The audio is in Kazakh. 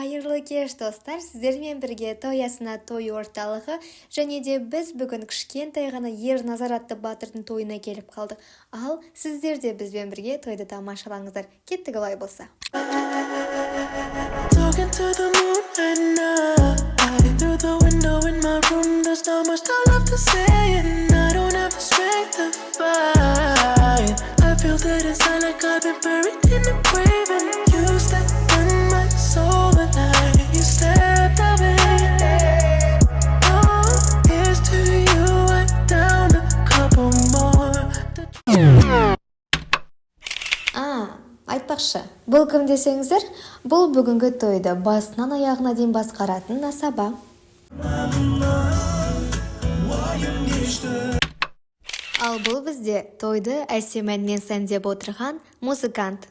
Қайырлы кеш, достар. Сіздермен бірге той асына той орталығы және де біз бүгін кішкентай ғана Ерназар атты батырдың тойына келіп қалдық. Ал сіздер де бізбен бірге тойды тамашалаңыздар. Кеттік олай болса. Talking to the moon and night through the window in my room. There's not much I love to say and I don't have the strength to fight. I feel that inside like I've been buried in a grave, and you stepped in my soul the night you stepped away. Oh, here's to you, I down a couple more. Айтпақшы, бұл кім десеңіздер, бұл бүгінгі тойды басынан аяғына дейін басқаратын асаба. Ал бұл бізде тойды әсем әнмен сәндеп отырған музыкант.